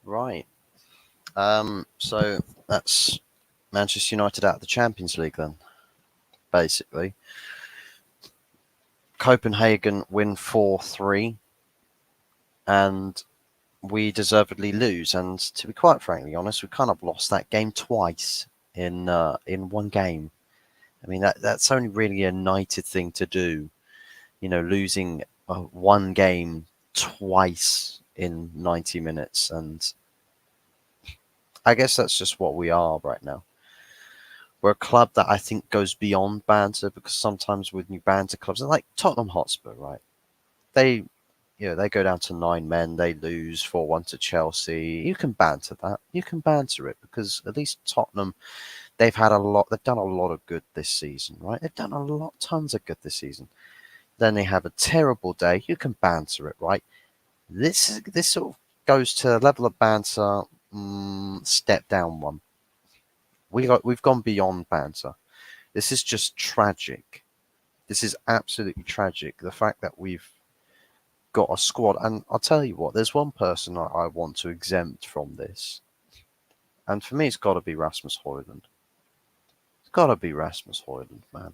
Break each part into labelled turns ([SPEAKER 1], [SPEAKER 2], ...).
[SPEAKER 1] Right. So that's Manchester United out of the Champions League then, basically. Copenhagen win 4-3, and we deservedly lose. And to be quite frankly honest, we kind of lost that game twice in one game. I mean that's only really a United thing to do, losing one game twice in 90 minutes, and I guess that's just what we are right now. We're a club that I think goes beyond banter, because sometimes with new banter clubs, like Tottenham Hotspur, right? They, they go down to 9 men, they lose 4-1 to Chelsea. You can banter that. You can banter it, because at least Tottenham, they've done a lot of good this season, right? They've done tons of good this season. Then they have a terrible day. You can banter it, right? This sort of goes to a level of banter, step down one. We've gone beyond banter. This is just tragic. This is absolutely tragic. The fact that we've got a squad, and I'll tell you what, there's one person I want to exempt from this, and for me, it's got to be Rasmus Højlund. It's got to be Rasmus Højlund, man.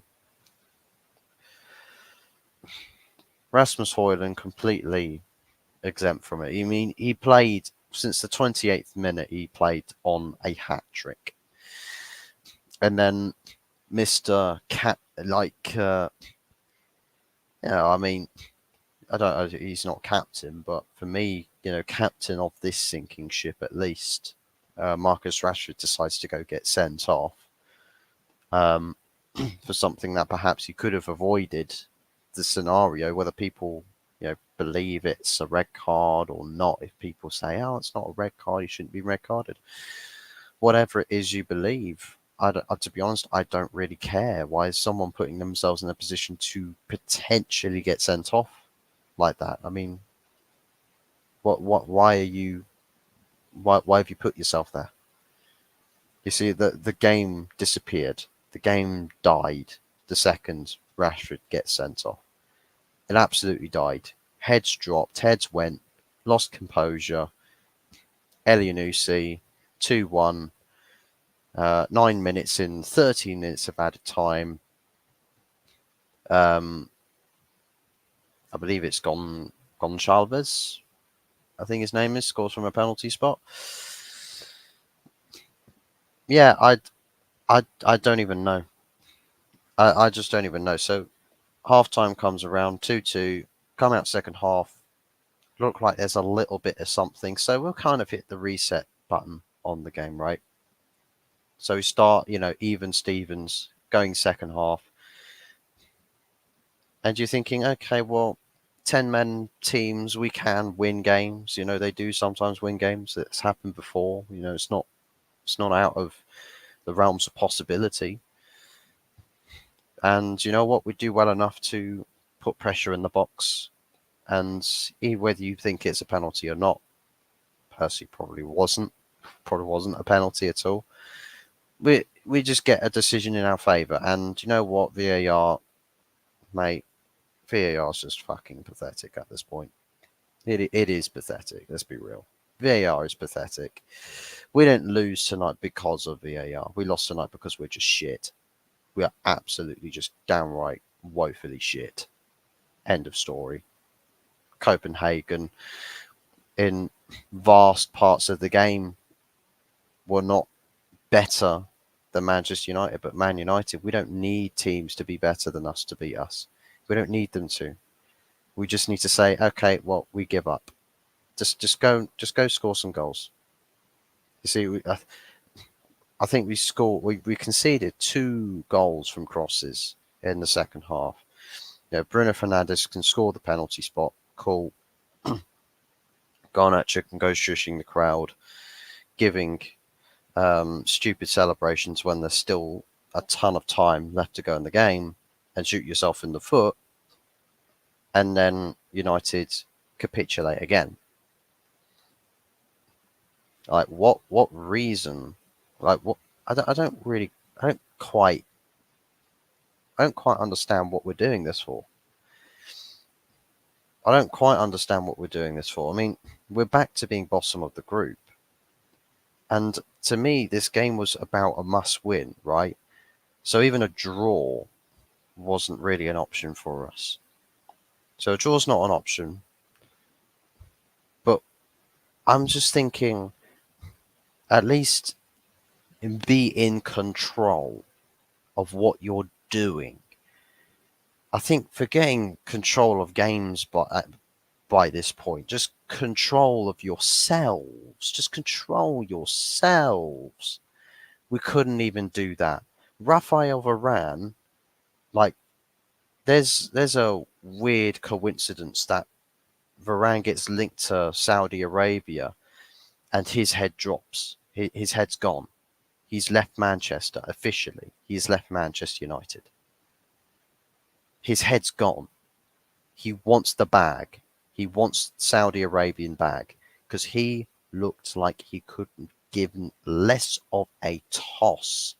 [SPEAKER 1] Rasmus Højlund completely exempt from it. I mean, he played since the 28th minute. He played on a hat trick, and then Mr. Cat, I mean, I don't. He's not captain, but for me, captain of this sinking ship at least. Marcus Rashford decides to go get sent off for something that perhaps he could have avoided. The scenario, whether people believe it's a red card or not, if people say, "Oh, it's not a red card, you shouldn't be red carded," whatever it is you believe. To be honest, I don't really care. Why is someone putting themselves in a position to potentially get sent off like that? I mean, why are you? Why have you put yourself there? You see, the game disappeared. The game died the second Rashford gets sent off. It absolutely died. Heads dropped, heads went, lost composure. Elyounoussi, 2-1, 9 minutes in, 13 minutes of added time. I believe it's Gonçalves, I think his name is, scores from a penalty spot. Yeah, I don't even know. I just don't even know. So half time comes around, 2-2, come out second half, look like there's a little bit of something. So we'll kind of hit the reset button on the game, right? So we start, even Stevens going second half. And you're thinking, okay, well, 10-man teams, we can win games. They do sometimes win games. It's happened before. It's not out of the realms of possibility. And you know what? We do well enough to put pressure in the box. And whether you think it's a penalty or not, Percy probably wasn't a penalty at all. We just get a decision in our favour. And you know what? VAR, mate, VAR is just fucking pathetic at this point. It is pathetic. Let's be real. VAR is pathetic. We didn't lose tonight because of VAR. We lost tonight because we're just shit. We are absolutely just downright woefully shit. End of story. Copenhagen, in vast parts of the game, were not better than Manchester United, but Man United, we don't need teams to be better than us to beat us. We don't need them to. We just need to say, okay, well, we give up. Just go score some goals. You see, I think we conceded 2 goals from crosses in the second half. Bruno Fernandes can score the penalty spot. Cool. Garnacho can go shushing the crowd, giving stupid celebrations when there's still a ton of time left to go in the game, and shoot yourself in the foot. And then United capitulate again. Like what reason? Like what? I don't quite understand what we're doing this for. I don't quite understand what we're doing this for. I mean, we're back to being bottom of the group. And to me, this game was about a must win, right? So even a draw wasn't really an option for us. So a draw's not an option. But I'm just thinking, at least be in control of what you're doing. I think forgetting control of games by this point, just control of yourselves. Just control yourselves. We couldn't even do that. Rafael Varane, like, there's a weird coincidence that Varane gets linked to Saudi Arabia and his head drops. His head's gone. He's left Manchester officially. He's left Manchester United. His head's gone. He wants the bag. He wants Saudi Arabian bag because he looked like he couldn't give less of a toss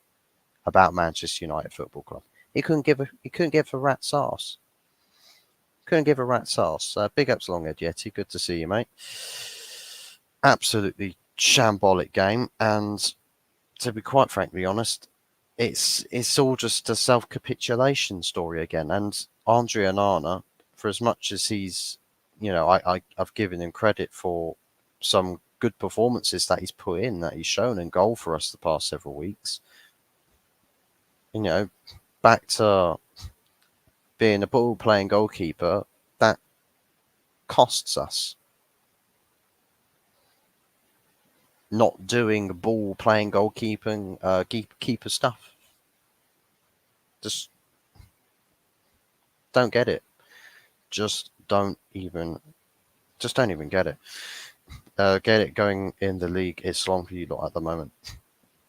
[SPEAKER 1] about Manchester United Football Club. He couldn't give a rat's ass. Couldn't give a rat's ass. Big ups Longhead Yeti. Good to see you, mate. Absolutely shambolic game, and to be quite frankly honest, it's all just a self-capitulation story again. And Andre Onana, for as much as he's, I've given him credit for some good performances that he's put in, that he's shown in goal for us the past several weeks. Back to being a ball-playing goalkeeper, that costs us. Not doing ball-playing goalkeeping, keeper stuff. Just don't get it. Just don't even get it. Get it going in the league. It's long for you lot at the moment.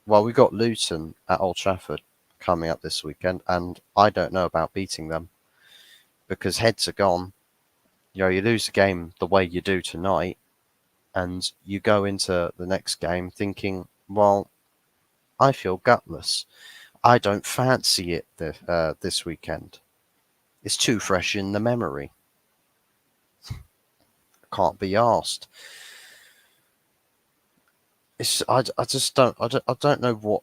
[SPEAKER 1] Well, we got Luton at Old Trafford coming up this weekend, and I don't know about beating them because heads are gone. You lose the game the way you do tonight, and you go into the next game thinking, well, I feel gutless. I don't fancy it this weekend. It's too fresh in the memory. Can't be asked. I just don't I don't know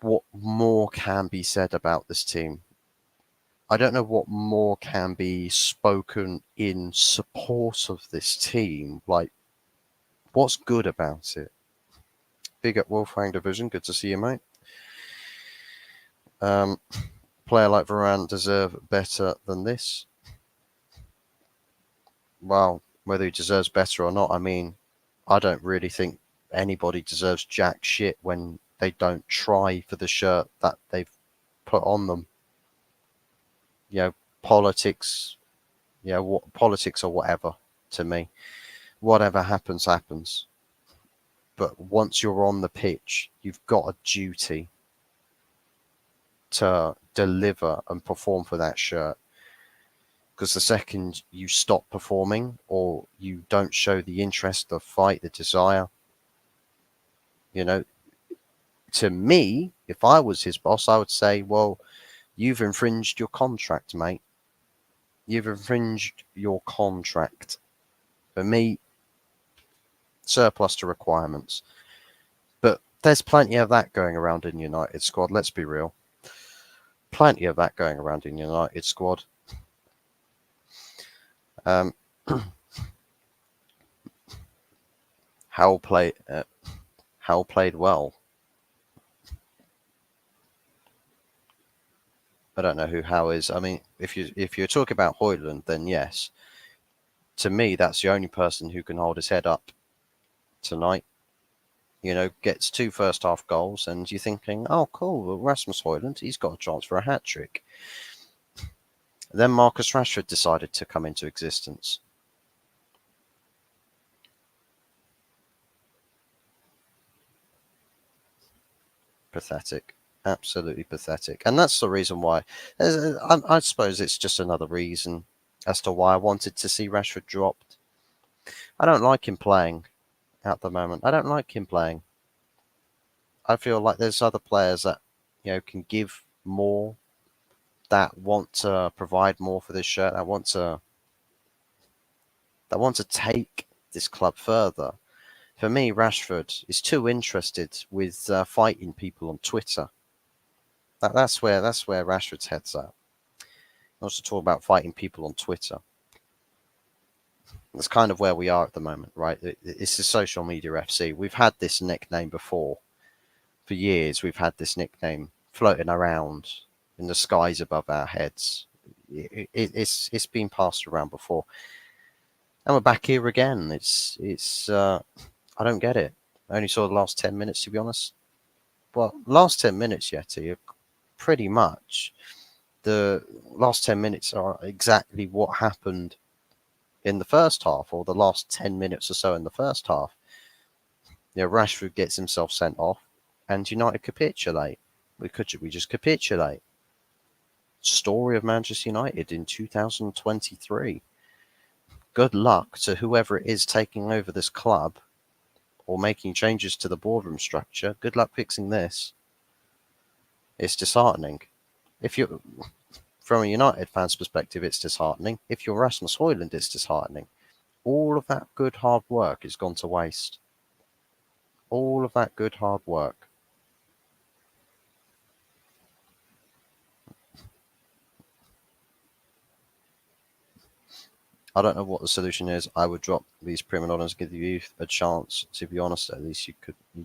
[SPEAKER 1] what more can be said about this team. I don't know what more can be spoken in support of this team. Like, what's good about it? Big up Wolfgang Division, good to see you, mate. Player like Varane deserve better than this. Well, whether he deserves better or not, I mean, I don't really think anybody deserves jack shit when they don't try for the shirt that they've put on them. Politics, politics or whatever to me. Whatever happens, happens. But once you're on the pitch, you've got a duty to deliver and perform for that shirt. Because the second you stop performing or you don't show the interest, the fight, the desire, to me, if I was his boss, I would say, well, you've infringed your contract, mate. You've infringed your contract. For me, surplus to requirements. But there's plenty of that going around in United squad, let's be real. Plenty of that going around in United squad. Howell played well. I don't know who Howe is. I mean, if you're talking about Højlund, then yes. To me, that's the only person who can hold his head up tonight. Gets 2 first half goals, and you're thinking, oh, cool, well, Rasmus Højlund, he's got a chance for a hat trick. Then Marcus Rashford decided to come into existence. Pathetic. Absolutely pathetic. And that's the reason why. I suppose it's just another reason as to why I wanted to see Rashford dropped. I don't like him playing at the moment. I don't like him playing. I feel like there's other players that can give more, that want to provide more for this shirt, that want to take this club further. For me, Rashford is too interested with fighting people on Twitter. That's where Rashford's head's at. He wants to talk about fighting people on Twitter. That's kind of where we are at the moment, right? It's the social media FC. We've had this nickname before. For years, we've had this nickname floating around in the skies above our heads. It's been passed around before, and we're back here again. It's I don't get it. I only saw the last 10 minutes, to be honest. Well, last 10 minutes, Yeti, are pretty much the last 10 minutes are exactly what happened in the first half, or the last 10 minutes or so in the first half. Rashford gets himself sent off, and United capitulate. We just capitulate. Story of Manchester United in 2023. Good luck to whoever it is taking over this club or making changes to the boardroom structure. Good luck fixing this. It's disheartening. If you're from a United fan's perspective, it's disheartening. If you're Rasmus Højlund, it's disheartening. All of that good hard work has gone to waste. All of that good hard work. I don't know what the solution is. I would drop these prima donnas, give the youth a chance. To be honest, at least you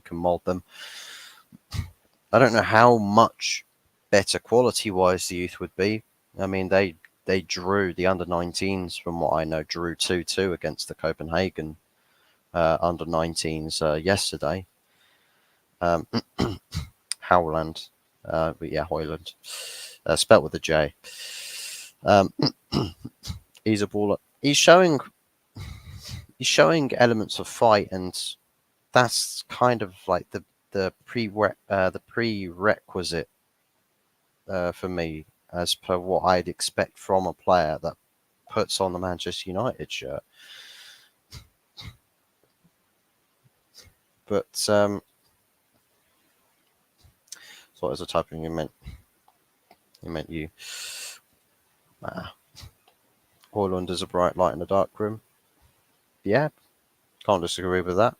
[SPEAKER 1] can mould them. I don't know how much better quality-wise the youth would be. I mean, they drew the under-19s, from what I know, drew 2-2 against the Copenhagen under-19s yesterday. Howland, but yeah, Højlund, spelt with a J. He's a baller. He's showing elements of fight, and that's kind of like the prerequisite for me, as per what I'd expect from a player that puts on the Manchester United shirt. But so what was the typing you meant? You meant you. Højlund is a bright light in a dark room. Yeah, can't disagree with that.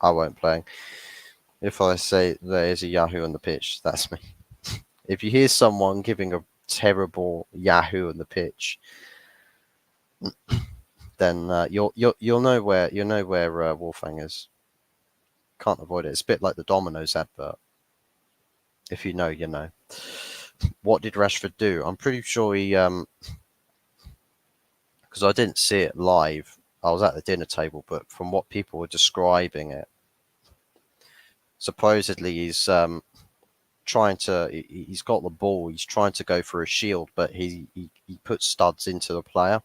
[SPEAKER 1] I won't play. If I say there is a Yahoo on the pitch, that's me. If you hear someone giving a terrible Yahoo on the pitch, then you'll know where Wolfgang is. Can't avoid it. It's a bit like the Domino's advert. If you know, you know. What did Rashford do? I'm pretty sure he because I didn't see it live. I was at the dinner table, but from what people were describing it, supposedly he's he's got the ball, he's trying to go for a shield, but he puts studs into the player.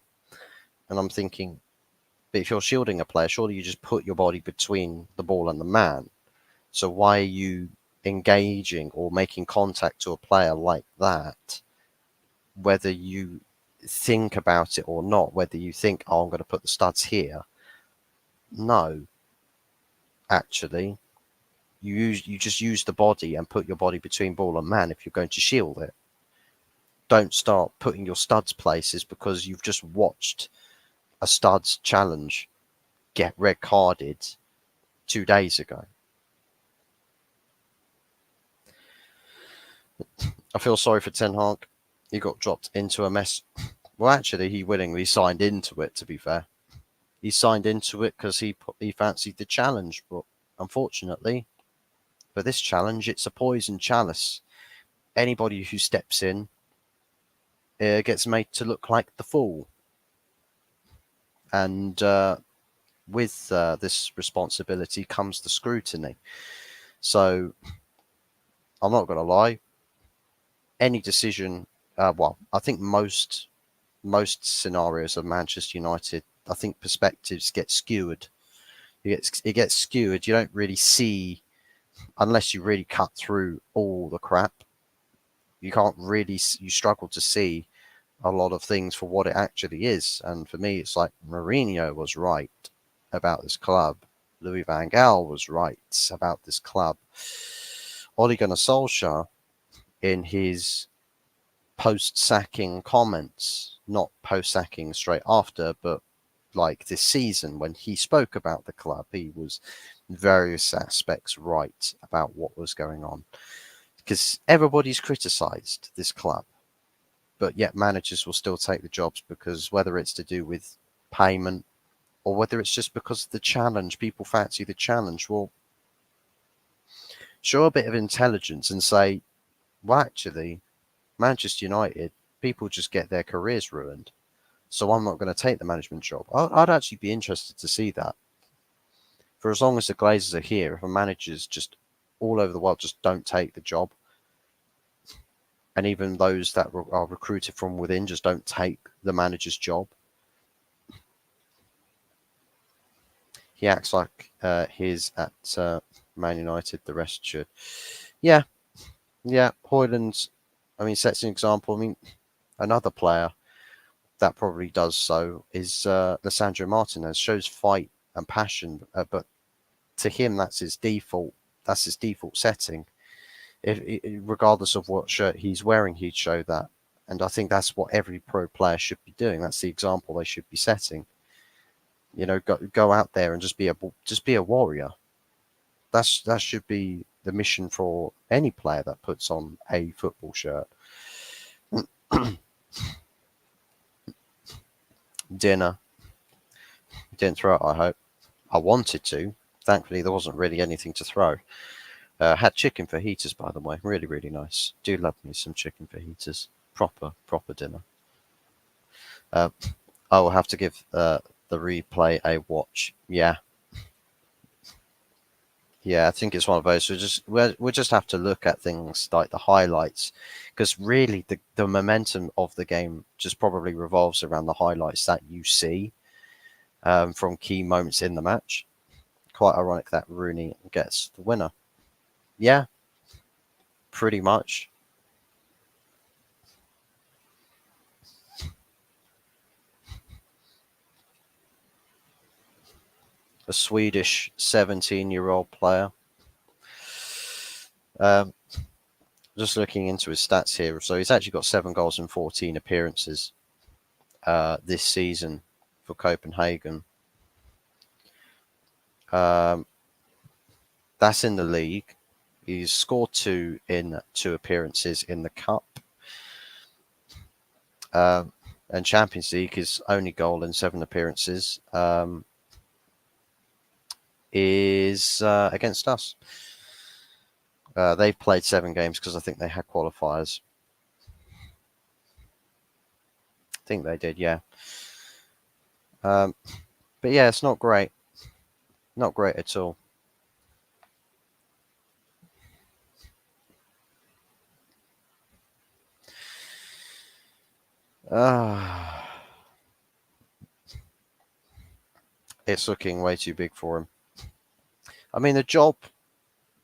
[SPEAKER 1] And I'm thinking, but if you're shielding a player, surely you just put your body between the ball and the man. So why are you engaging or making contact to a player like that, whether you think about it or not, whether you think, oh, I'm going to put the studs here? No, actually, you just use the body and put your body between ball and man if you're going to shield it. Don't start putting your studs places because you've just watched a studs challenge get red carded 2 days ago. I feel sorry for Ten Hag. He got dropped into a mess. Well, actually, he willingly signed into it, to be fair. He signed into it because he fancied the challenge, but unfortunately, for this challenge, it's a poison chalice. Anybody who steps in gets made to look like the fool. And with this responsibility comes the scrutiny. So, I'm not going to lie. Any decision, I think most scenarios of Manchester United, I think perspectives get skewed. It gets skewed. You don't really see, unless you really cut through all the crap. You struggle to see a lot of things for what it actually is. And for me, it's like Mourinho was right about this club. Louis van Gaal was right about this club. Ole Gunnar Solskjaer, in his post-sacking comments, not post-sacking straight after, but like this season when he spoke about the club, he was in various aspects right about what was going on. Because everybody's criticised this club, but yet managers will still take the jobs because whether it's to do with payment or whether it's just because of the challenge, people fancy the challenge. Well, show a bit of intelligence and say, well, actually, Manchester United, people just get their careers ruined. So I'm not going to take the management job. I'd actually be interested to see that. For as long as the Glazers are here, if a manager's just all over the world just don't take the job, and even those that are recruited from within just don't take the manager's job, he acts like he's at Man United, the rest should. Yeah, yeah, Hoyland, I mean, sets an example. I mean, another player that probably does so is Lissandro Martinez, shows fight and passion, but to him, that's his default. That's his default setting. Regardless of what shirt he's wearing, he'd show that. And I think that's what every pro player should be doing. That's the example they should be setting. You know, go out there and just be a warrior. That should be the mission for any player that puts on a football shirt. Dinner didn't throw it. I hope. I wanted to. Thankfully, there wasn't really anything to throw. Had chicken fajitas, by the way. Really, really nice. Do love me some chicken fajitas. Proper dinner. Uh, I will have to give the replay a watch. Yeah, yeah. I think it's one of those. We'll just have to look at things like the highlights, because really the momentum of the game just probably revolves around the highlights that you see from key moments in the match. Quite ironic that Rooney gets the winner. Yeah, pretty much. A Swedish 17-year-old player. Um, just looking into his stats here. So he's actually got 7 goals and 14 appearances this season for Copenhagen. That's in the league. He's scored 2 in 2 appearances in the cup. And Champions League, his only goal in 7 appearances is against us. They've played 7 games because I think they had qualifiers. I think they did, yeah. But yeah, it's not great. Not great at all. It's looking way too big for him. I mean, the job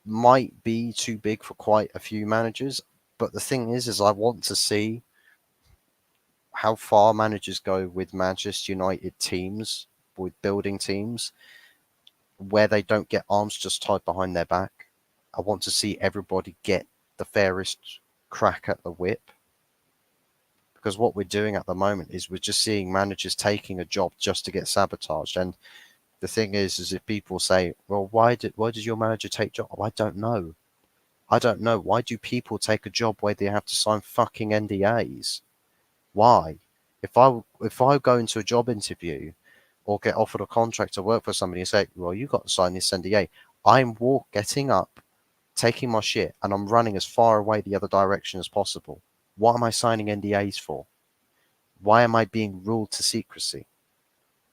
[SPEAKER 1] might be too big for quite a few managers, but the thing is I want to see how far managers go with Manchester United teams, with building teams, where they don't get arms just tied behind their back. I want to see everybody get the fairest crack at the whip. Because what we're doing at the moment is we're just seeing managers taking a job just to get sabotaged. And the thing is if people say, well, why does your manager take job? Oh, I don't know. I don't know. Why do people take a job where they have to sign fucking NDAs? Why? If I go into a job interview or get offered a contract to work for somebody and say, well, you got to sign this NDA, I'm getting up, taking my shit, and I'm running as far away the other direction as possible. What am I signing NDAs for? Why am I being ruled to secrecy?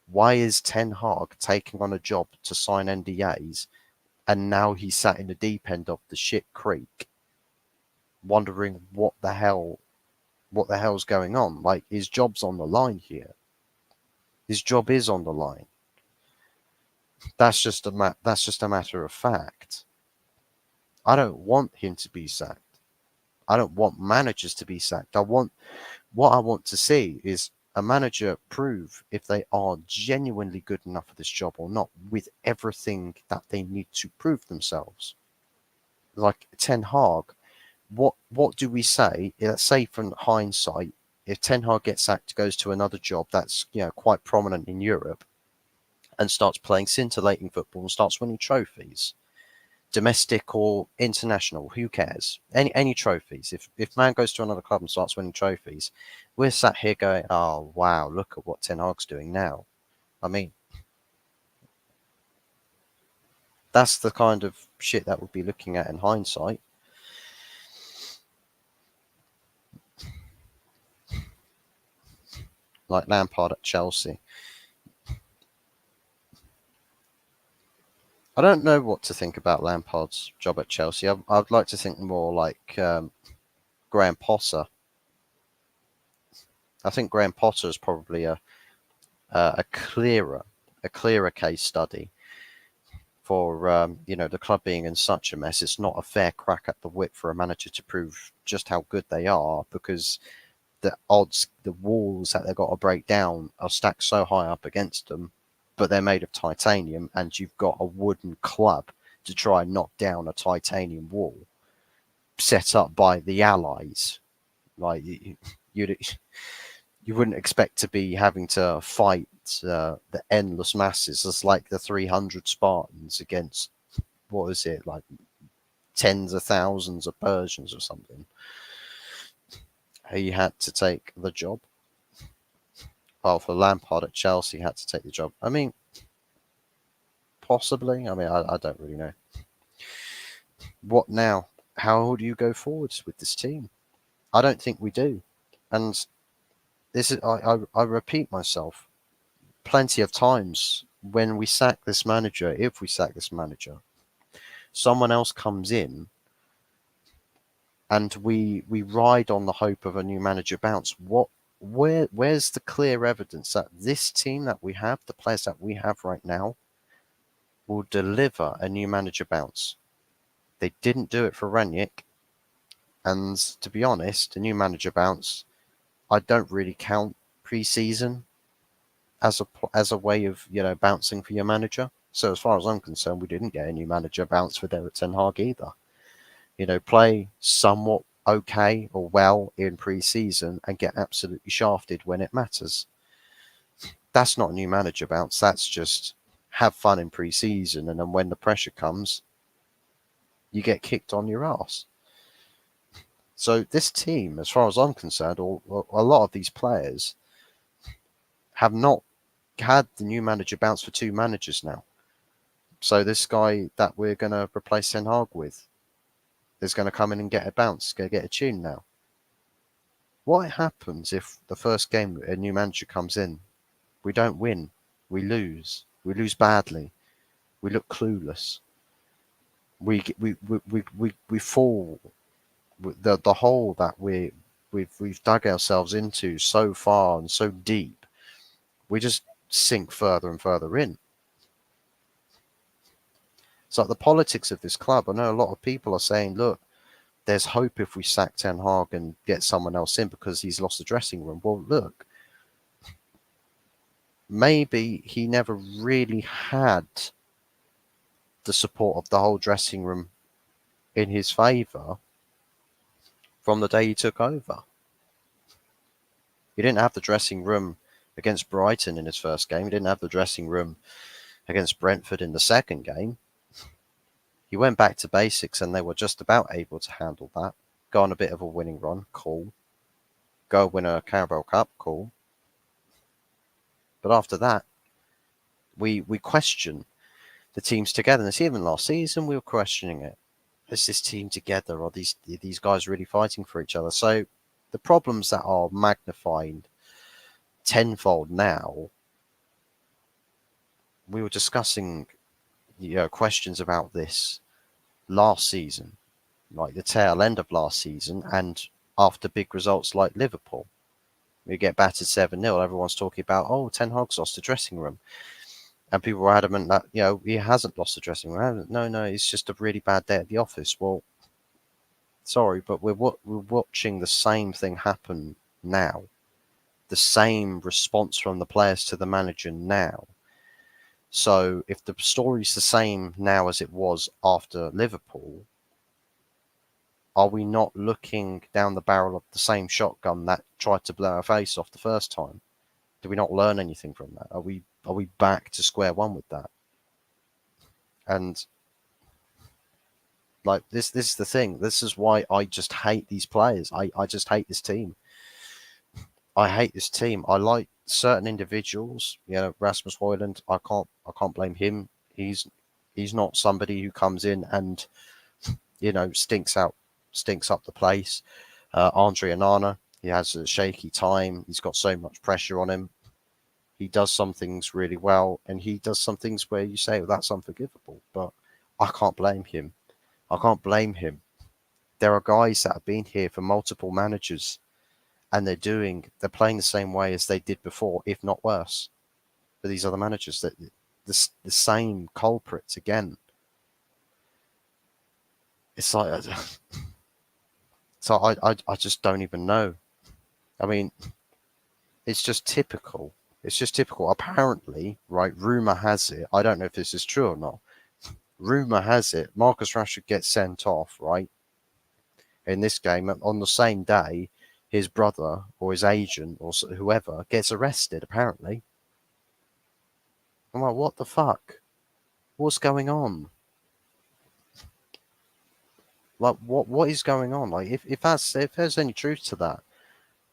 [SPEAKER 1] Why is Ten Hag taking on a job to sign NDAs and now he's sat in the deep end of the shit creek wondering what the hell's going on? Like, his job's on the line here. His job is on the line. That's just a matter of fact. I don't want him to be sacked. I don't want managers to be sacked. What I want to see is a manager prove if they are genuinely good enough for this job or not, with everything that they need to prove themselves. Like Ten Hag, what do we say? Let's say from hindsight, if Ten Hag gets sacked, goes to another job that's quite prominent in Europe, and starts playing scintillating football and starts winning trophies, domestic or international, who cares? Any trophies. If man goes to another club and starts winning trophies, we're sat here going, oh wow, look at what Ten Hag's doing now. I mean, that's the kind of shit that we'll be looking at in hindsight. Like Lampard at Chelsea. I don't know what to think about Lampard's job at Chelsea. I'd like to think more like Graham Potter. I think Graham Potter is probably a clearer case study for the club being in such a mess. It's not a fair crack at the whip for a manager to prove just how good they are, because the odds, the walls that they've got to break down are stacked so high up against them, but they're made of titanium, and you've got a wooden club to try and knock down a titanium wall set up by the Allies. Like you wouldn't expect to be having to fight the endless masses. It's like the 300 Spartans against, what is it, like tens of thousands of Persians or something. He had to take the job. Well, for Lampard at Chelsea, had to take the job. I mean, possibly. I mean, I don't really know. What now? How do you go forwards with this team? I don't think we do. And this is, I repeat myself plenty of times, when we sack this manager, if we sack this manager, someone else comes in and we ride on the hope of a new manager bounce. Where's the clear evidence that this team that we have, the players that we have right now, will deliver a new manager bounce? They didn't do it for Ranić, and to be honest, a new manager bounce, I don't really count pre-season as a way of bouncing for your manager. So as far as I'm concerned, we didn't get a new manager bounce for Derek Ten Hag either. Play somewhat okay or well in pre-season and get absolutely shafted when it matters. That's not a new manager bounce. That's just have fun in pre-season, and then when the pressure comes, you get kicked on your ass. So this team, as far as I'm concerned, or a lot of these players have not had the new manager bounce for 2 managers now. So this guy that we're going to replace Ten Hag with is going to come in and get a bounce, going to get a tune now. What happens if the first game a new manager comes in, we don't win, we lose badly, we look clueless, we fall, the hole that we've dug ourselves into so far and so deep, we just sink further and further in. It's like the politics of this club. I know a lot of people are saying, look, there's hope if we sack Ten Hag and get someone else in because he's lost the dressing room. Well, look, maybe he never really had the support of the whole dressing room in his favour from the day he took over. He didn't have the dressing room against Brighton in his first game. He didn't have the dressing room against Brentford in the second game. He went back to basics and they were just about able to handle that. Go on a bit of a winning run, cool. Go win a Carabao Cup, cool. But after that, we question the teams togetherness. Even last season, we were questioning it. Is this team together? Are these guys really fighting for each other? So the problems that are magnified tenfold now, we were discussing questions about this last season, like the tail end of last season, and after big results like Liverpool. We get battered 7-0, everyone's talking about, oh, Ten Hag's lost the dressing room. And people were adamant that, he hasn't lost the dressing room. No, it's just a really bad day at the office. Well, sorry, but we're watching the same thing happen now. The same response from the players to the manager now. So if the story's the same now as it was after Liverpool, Are we not looking down the barrel of the same shotgun that tried to blow our face off the first time? Do we not learn anything from that? Are we back to square one with that? And like this is the thing. This is why I just hate these players. I just hate this team. I hate this team. I like certain individuals. You know, Rasmus Højlund. I can't blame him. He's not somebody who comes in and stinks up the place. Andre Onana, he has a shaky time. He's got so much pressure on him. He does some things really well, and he does some things where you say, well, that's unforgivable. But I can't blame him. I can't blame him. There are guys that have been here for multiple managers, and they're playing the same way as they did before, if not worse. For these other managers, that the same culprits again. It's like, so I just don't even know. I mean, it's just typical. It's just typical. Apparently, right, rumor has it, I don't know if this is true or not. Rumor has it, Marcus Rashford gets sent off, right, in this game. On the same day, his brother or his agent or whoever gets arrested, apparently. I'm like, what the fuck? What's going on? Like, what is going on? Like, if there's any truth to that,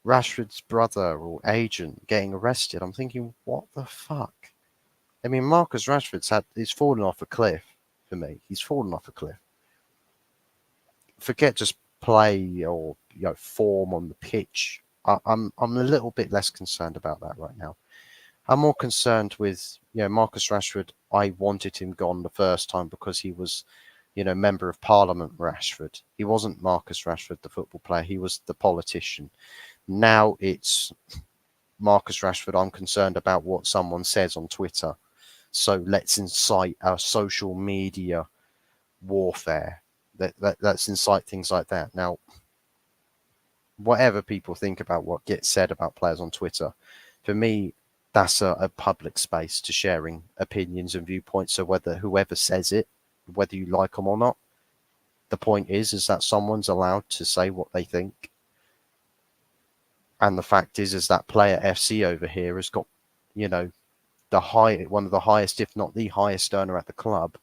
[SPEAKER 1] Rashford's brother or agent getting arrested, I'm thinking, what the fuck? I mean, Marcus he's fallen off a cliff for me. He's fallen off a cliff. Forget just play or form on the pitch. I'm a little bit less concerned about that right now. I'm more concerned with Marcus Rashford. I wanted him gone the first time because he was Member of Parliament Rashford. He wasn't Marcus Rashford, the football player. He was the politician. Now it's Marcus Rashford. I'm concerned about what someone says on Twitter. So let's incite our social media warfare. Let's incite things like that. Now, whatever people think about what gets said about players on Twitter, for me, that's a public space to sharing opinions and viewpoints. So whether whoever says it, whether you like them or not, the point is that someone's allowed to say what they think. And the fact is that Player FC over here has got, one of the highest, if not the highest earner at the club.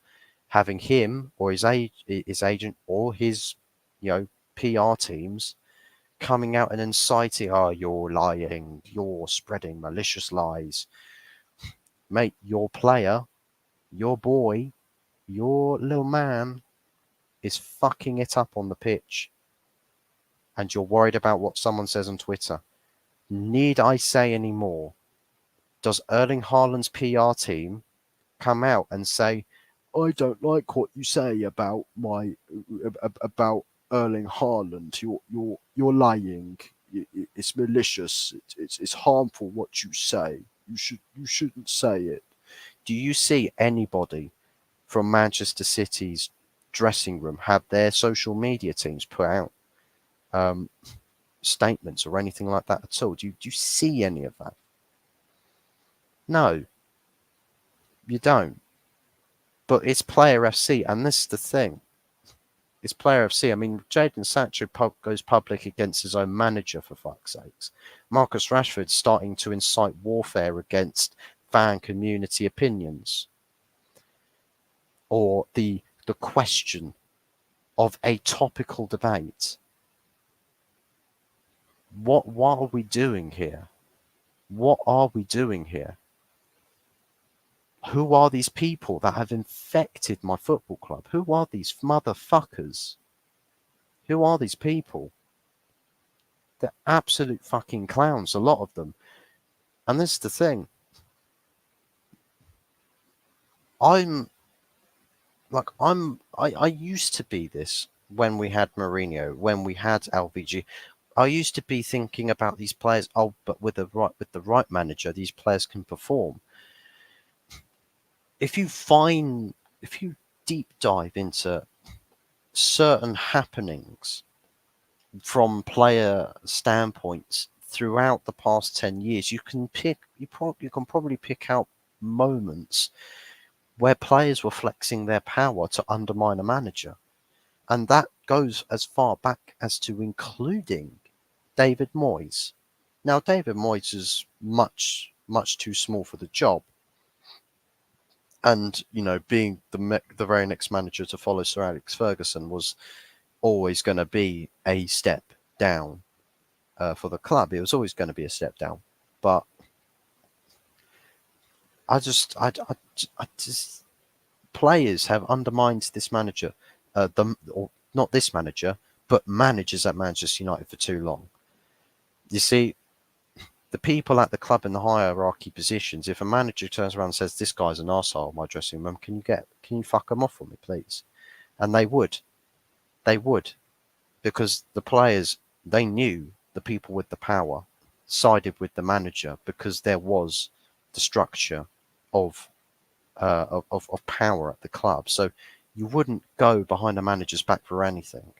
[SPEAKER 1] Having him or his agent or his, PR teams coming out and inciting, oh, you're lying, you're spreading malicious lies. Mate, your player, your boy, your little man is fucking it up on the pitch. And you're worried about what someone says on Twitter. Need I say any more? Does Erling Haaland's PR team come out and say, I don't like what you say about about Erling Haaland. You're lying. It's malicious. It's harmful what you say. You shouldn't say it. Do you see anybody from Manchester City's dressing room have their social media teams put out statements or anything like that at all? Do you see any of that? No, you don't. But it's Player FC, and this is the thing. It's Player FC. I mean, Jadon Sancho goes public against his own manager, for fuck's sakes. Marcus Rashford's starting to incite warfare against fan community opinions. Or the question of a topical debate. What are we doing here? What are we doing here? Who are these people that have infected my football club? Who are these motherfuckers? Who are these people? They're absolute fucking clowns, a lot of them. And this is the thing. I used to be this when we had Mourinho, when we had LVG. I used to be thinking about these players, but with the right manager, these players can perform. If you deep dive into certain happenings from player standpoints throughout the past 10 years, you can probably pick out moments where players were flexing their power to undermine a manager. And that goes as far back as to including David Moyes. Now, David Moyes is much, much too small for the job. And, being the very next manager to follow Sir Alex Ferguson was always going to be a step down for the club. It was always going to be a step down. But I just players have undermined this manager, or not this manager, but managers at Manchester United for too long. You see, the people at the club in the hierarchy positions, if a manager turns around and says, "This guy's an arsehole in my dressing room, can you fuck him off for me, please?" And they would, because the players, they knew the people with the power sided with the manager because there was the structure of of power at the club. So you wouldn't go behind a manager's back for anything.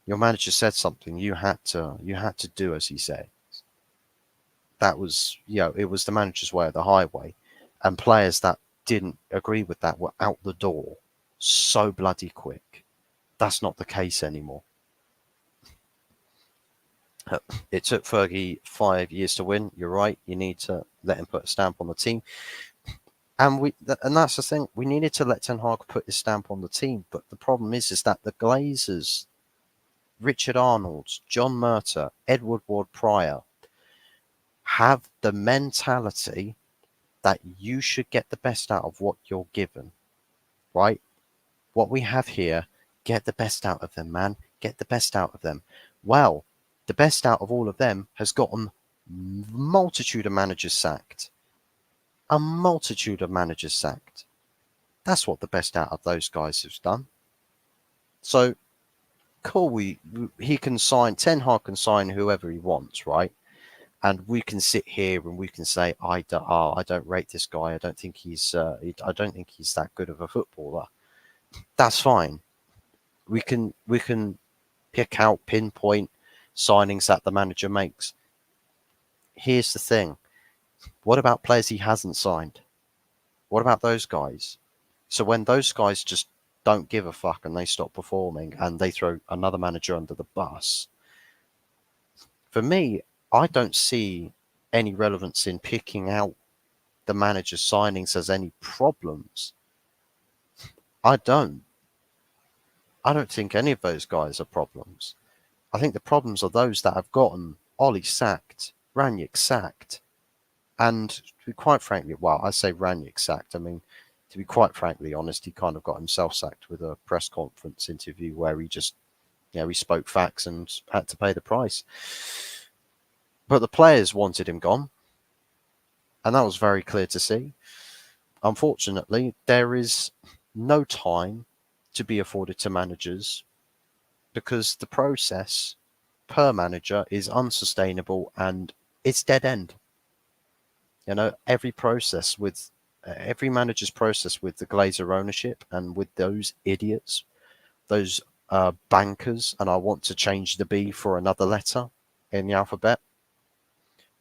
[SPEAKER 1] Your manager said something, you had to do as he said. That was, it was the manager's way or the highway. And players that didn't agree with that were out the door so bloody quick. That's not the case anymore. It took Fergie 5 years to win. You're right. You need to let him put a stamp on the team. And that's the thing. We needed to let Ten Hag put his stamp on the team. But the problem is that the Glazers, Richard Arnold, John Murtagh, Edward Ward-Pryor, have the mentality that you should get the best out of what you're given, right? What we have here, get the best out of them, man. Get the best out of them. Well, the best out of all of them has gotten a multitude of managers sacked. A multitude of managers sacked. That's what the best out of those guys has done. So, cool, he can sign, Ten Hag can sign whoever he wants, right? And we can sit here and we can say, I don't rate this guy. I don't think he's that good of a footballer. That's fine. We can pick out, pinpoint signings that the manager makes. Here's the thing. What about players he hasn't signed? What about those guys? So when those guys just don't give a fuck and they stop performing and they throw another manager under the bus, for me, I don't see any relevance in picking out the manager's signings as any problems. I don't think any of those guys are problems. I think the problems are those that have gotten Ollie sacked, Ranić sacked, and to be quite frankly, well, I say Ranić sacked. I mean, to be quite frankly honest, he kind of got himself sacked with a press conference interview where he just, he spoke facts and had to pay the price. But the players wanted him gone, and that was very clear to see. Unfortunately, there is no time to be afforded to managers because the process per manager is unsustainable and it's dead end. Every manager's process with the Glazer ownership and with those idiots, those bankers, and I want to change the B for another letter in the alphabet,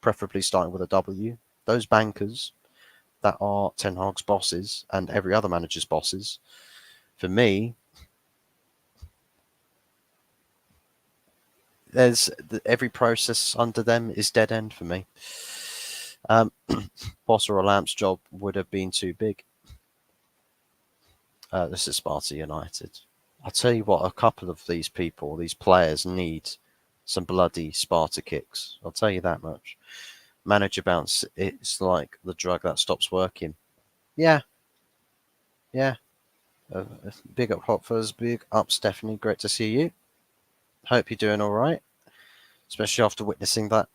[SPEAKER 1] preferably starting with a W. Those bankers that are Ten Hag's bosses and every other manager's bosses, for me, every process under them is dead end for me. Boss or a Lamp's job would have been too big. This is Sparta United. I'll tell you what, a couple of these people, these players, need some bloody Sparta kicks. I'll tell you that much. Manager bounce, it's like the drug that stops working. Yeah. Big up Hot Fuzz, big up Stephanie, great to see you. Hope you're doing all right, especially after witnessing that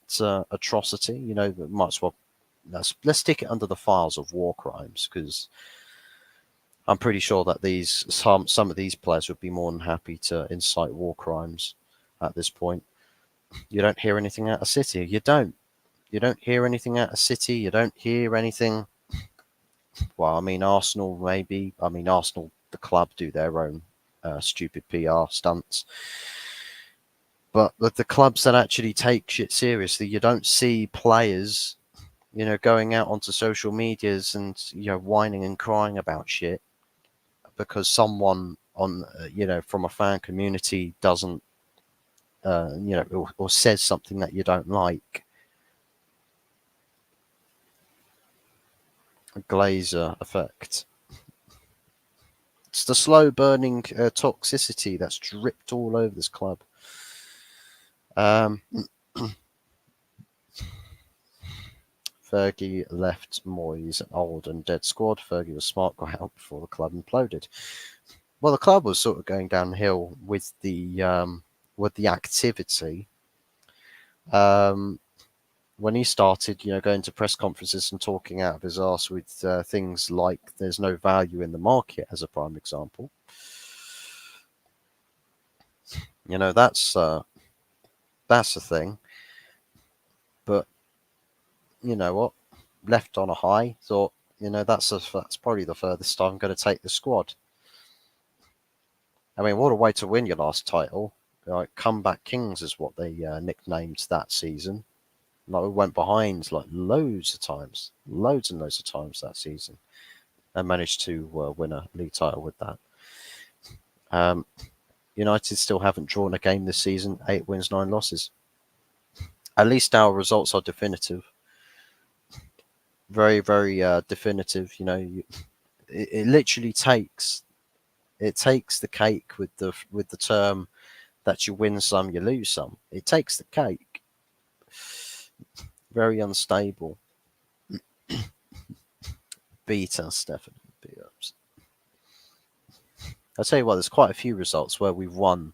[SPEAKER 1] atrocity. Might as well let's stick it under the files of war crimes, because I'm pretty sure that some of these players would be more than happy to incite war crimes at this point. You don't hear anything out of City. You don't hear anything out of City. You don't hear anything. Well, I mean, Arsenal maybe. I mean, Arsenal, the club, do their own stupid PR stunts. But with the clubs that actually take shit seriously, you don't see players, going out onto social medias and, whining and crying about shit because someone on from a fan community doesn't or says something that you don't like. Glazer effect. It's the slow burning toxicity that's dripped all over this club. Um, Fergie left Moyes an old and dead squad. Fergie was smart, got out before the club imploded. Well, the club was sort of going downhill with the activity. When he started, going to press conferences and talking out of his arse with things like "there's no value in the market" as a prime example. That's the thing. But you know what? Left on a high, thought that's probably the furthest I'm going to take the squad. I mean, what a way to win your last title! Like comeback kings is what they nicknamed that season. Like we went behind like loads of times, loads and loads of times that season, and managed to win a league title with that. Um, United still haven't drawn a game this season. 8 wins, 9 losses. At least our results are definitive. Very, very definitive. It literally takes the cake with the term that you win some, you lose some. It takes the cake. Very unstable. Beat us, definitely. Beat us. I'll tell you what, there's quite a few results where we've won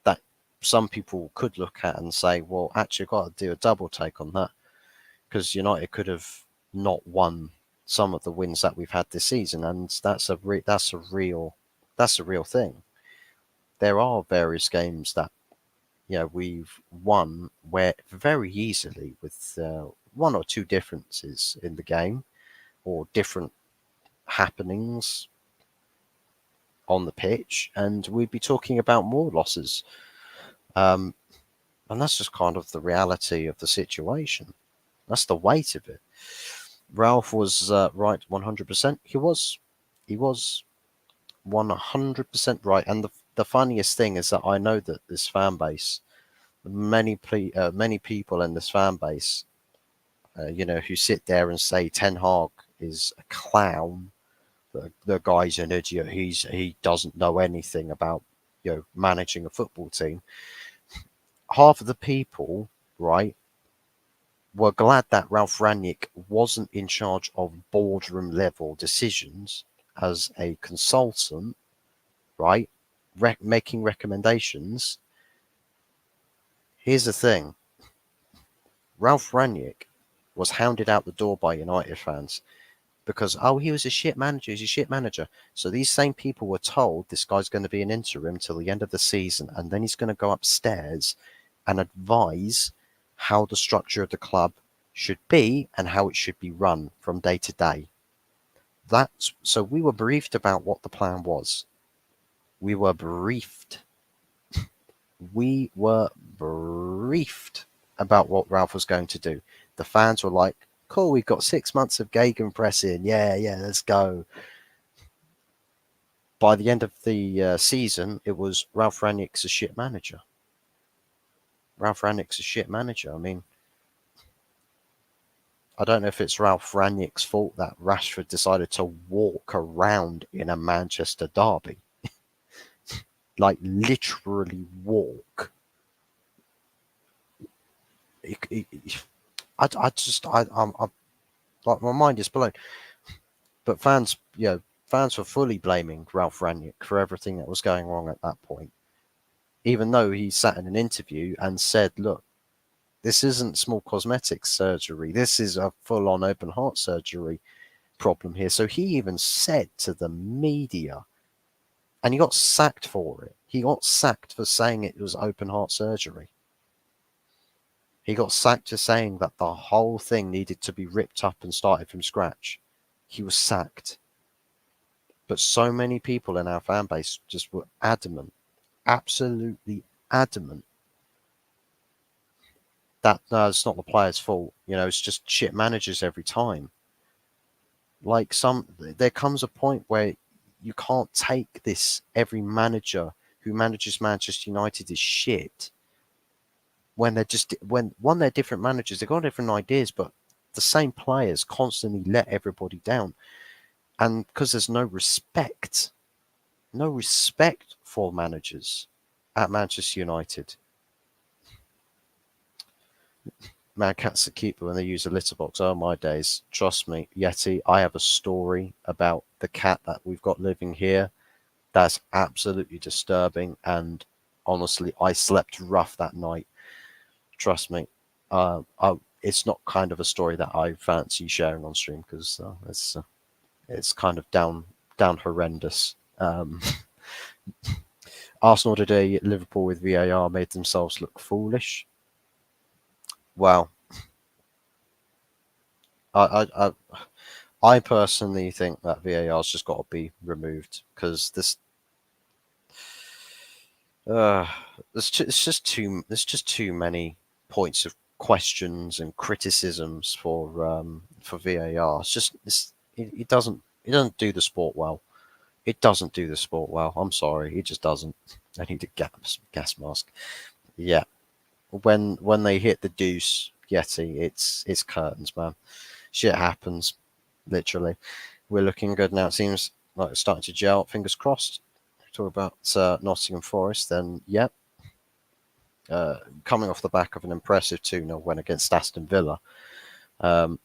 [SPEAKER 1] that some people could look at and say, well, actually, I've got to do a double take on that because United could have not won some of the wins that we've had this season, and that's a real thing. There are various games that we've won where very easily with one or two differences in the game or different happenings on the pitch, and we'd be talking about more losses. And that's just kind of the reality of the situation. That's the weight of it. Ralph was right 100%. He was 100% right. And the funniest thing is that I know that this fan base, many people in this fan base, who sit there and say Ten Hag is a clown. The guy's an idiot. He doesn't know anything about managing a football team. Half of the people, right, were glad that Ralph Rangnick wasn't in charge of boardroom level decisions as a consultant, right, making recommendations. Here's the thing: Ralph Rangnick was hounded out the door by United fans because he was a shit manager. He's a shit manager. So these same people were told this guy's going to be an interim till the end of the season, and then he's going to go upstairs and advise how the structure of the club should be and how it should be run from day to day. So we were briefed about what the plan was. We were briefed. We were briefed about what Ralph was going to do. The fans were like, cool, we've got 6 months of gegenpressing. Yeah, let's go. By the end of the season, it was Ralph Rangnick's a shit manager. Ralph Rangnick's a shit manager. I mean, I don't know if it's Ralph Rangnick's fault that Rashford decided to walk around in a Manchester derby. Like, literally walk. I'm like, my mind is blown. But fans were fully blaming Ralph Rangnick for everything that was going wrong at that point. Even though he sat in an interview and said, look, this isn't small cosmetic surgery. This is a full-on open heart surgery problem here. So he even said to the media, and he got sacked for it. He got sacked for saying it was open heart surgery. He got sacked for saying that the whole thing needed to be ripped up and started from scratch. He was sacked. But so many people in our fan base just were adamant, absolutely adamant, that no, it's not the player's fault. It's just shit managers every time. Like there comes a point where you can't take this. Every manager who manages Manchester United is shit. When they're different managers, they've got different ideas, but the same players constantly let everybody down. And because there's no respect for managers at Manchester United. Man, cats that keep when they use a litter box. Oh my days! Trust me, Yeti. I have a story about the cat that we've got living here. That's absolutely disturbing, and honestly, I slept rough that night. Trust me. It's not kind of a story that I fancy sharing on stream because it's kind of down horrendous. Arsenal today, Liverpool with VAR made themselves look foolish. Well, I I personally think that VAR's just got to be removed because uh, there's just too many points of questions and criticisms for VAR. It doesn't do the sport well. It doesn't do the sport well. I'm sorry, it just doesn't. I need a gas mask. Yeah, when they hit the deuce, Yeti, it's curtains, man. Shit happens, literally. We're looking good now. It seems like it's starting to gel. Fingers crossed. Talk about Nottingham Forest, then yep. Coming off the back of an impressive 2-0 win against Aston Villa. Um,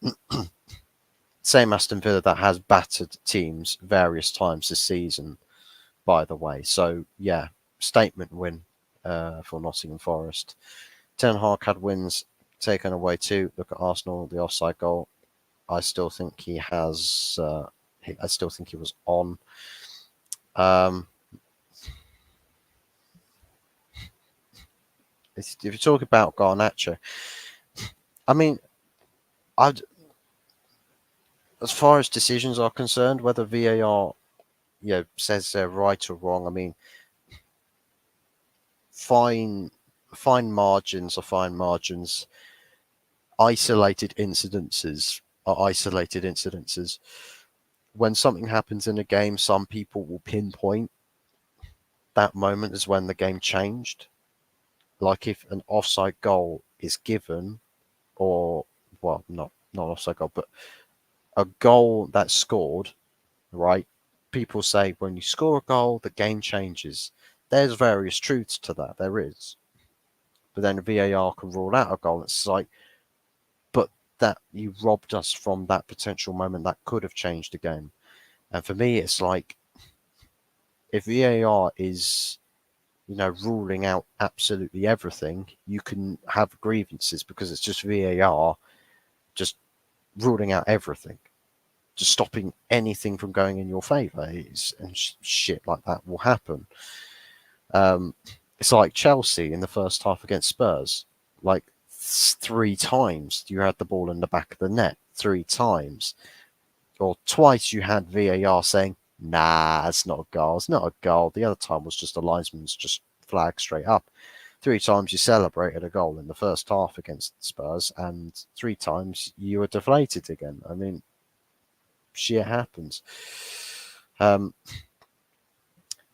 [SPEAKER 1] Same Aston Villa that has battered teams various times this season, by the way. So, yeah, statement win for Nottingham Forest. Ten Hag had wins taken away too. Look at Arsenal, the offside goal. I still think he has. I still think he was on. Um, if you talk about Garnacho, I mean, I'd, as far as decisions are concerned, whether VAR, says they're right or wrong, I mean, fine, fine margins are fine margins. Isolated incidences are isolated incidences. When something happens in a game, some people will pinpoint that moment as when the game changed. Like if an offside goal is given, or well, not offside goal, but a goal that's scored, right? People say when you score a goal, the game changes. There's various truths to that. There is, but then VAR can rule out a goal. It's like, but that you robbed us from that potential moment that could have changed the game. And for me, it's like if VAR is ruling out absolutely everything, you can have grievances because it's just VAR just ruling out everything, just stopping anything from going in your favour. And shit like that will happen. Um, it's like Chelsea in the first half against Spurs. Like 3 times you had the ball in the back of the net. 3 times. Or twice you had VAR saying, nah, it's not a goal. It's not a goal. The other time was just a linesman's just flag straight up. 3 times you celebrated a goal in the first half against Spurs, and 3 times you were deflated again. I mean, shit happens. Um,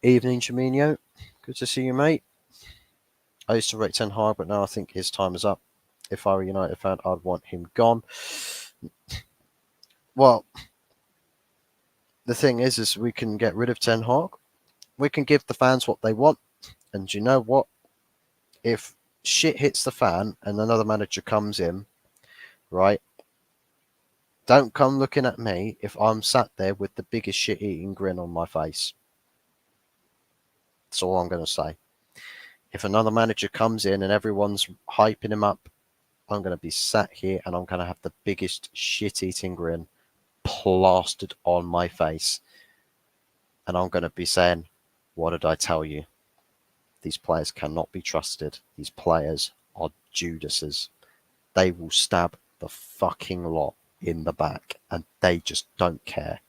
[SPEAKER 1] Evening, Jamino. Good to see you, mate. I used to rate Ten Hag, but now I think his time is up. If I were a United fan, I'd want him gone. Well, the thing is we can get rid of Ten Hag. We can give the fans what they want. And you know what? If shit hits the fan and another manager comes in, right? Don't come looking at me if I'm sat there with the biggest shit-eating grin on my face. That's all I'm going to say. If another manager comes in and everyone's hyping him up, I'm going to be sat here and I'm going to have the biggest shit-eating grin plastered on my face. And I'm going to be saying, what did I tell you? These players cannot be trusted. These players are Judases. They will stab the fucking lot in the back and they just don't care.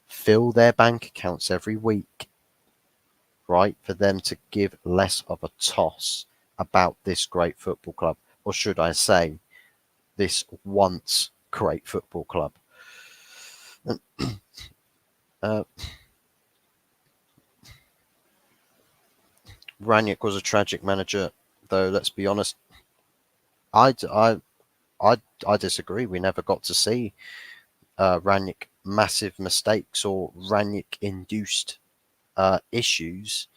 [SPEAKER 1] Fill their bank accounts every week, right, for them to give less of a toss about this great football club. Or should I say, this once great football club. Uh, Ranić was a tragic manager, though. Let's be honest. I, I, I disagree. We never got to see Ranić massive mistakes or Ranić induced issues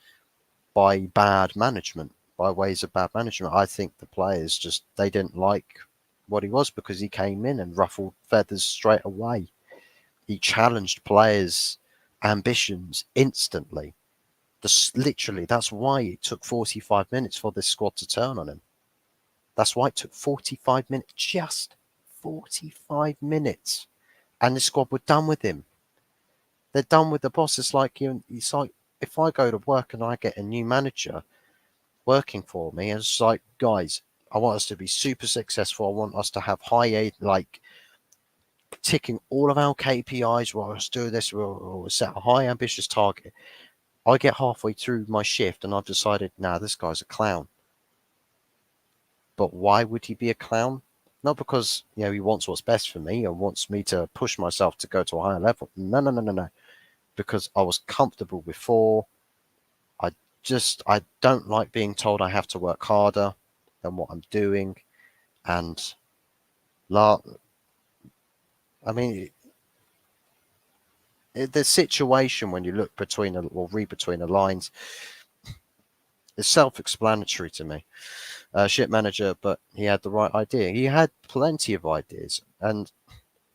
[SPEAKER 1] by bad management, by ways of bad management. I think the players just they didn't like what he was because he came in and ruffled feathers straight away. He challenged players' ambitions instantly. Literally, that's why it took 45 minutes for this squad to turn on him. That's why it took 45 minutes, just 45 minutes, and the squad were done with him. They're done with the boss. It's like it's like if I go to work and I get a new manager working for me, and it's like, guys, I want us to be super successful. I want us to have high aid, like ticking all of our KPIs. Well, let's do this. We'll set a high ambitious target. I get halfway through my shift and I've decided, nah, this guy's a clown. But why would he be a clown? Not because he wants what's best for me or wants me to push myself to go to a higher level. No, no, no, no, no. Because I was comfortable before. I don't like being told I have to work harder than what I'm doing. And I mean, the situation when you look between or read between the lines is self-explanatory to me. Ship manager, but he had the right idea. He had plenty of ideas, and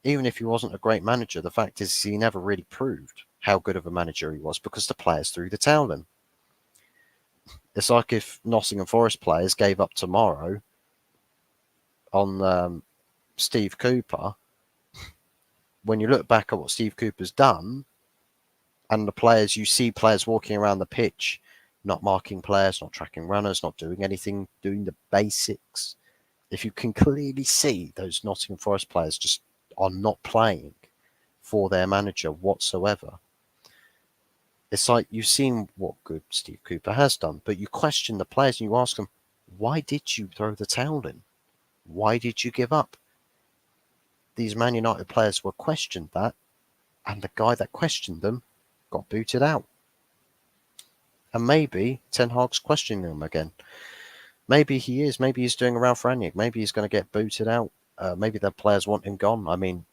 [SPEAKER 1] even if he wasn't a great manager, the fact is he never really proved how good of a manager he was because the players threw the towel in. It's like if Nottingham Forest players gave up tomorrow on Steve Cooper. When you look back at what Steve Cooper's done, and the players, you see players walking around the pitch, not marking players, not tracking runners, not doing anything, doing the basics. If you can clearly see those Nottingham Forest players just are not playing for their manager whatsoever. It's like you've seen what good Steve Cooper has done, but you question the players and you ask them, why did you throw the towel in? Why did you give up? These Man United players were questioned that, and the guy that questioned them got booted out. And maybe Ten Hag's questioning them again. Maybe he is. Maybe he's doing a Ralph Rangnick. Maybe he's going to get booted out. Maybe the players want him gone. I mean,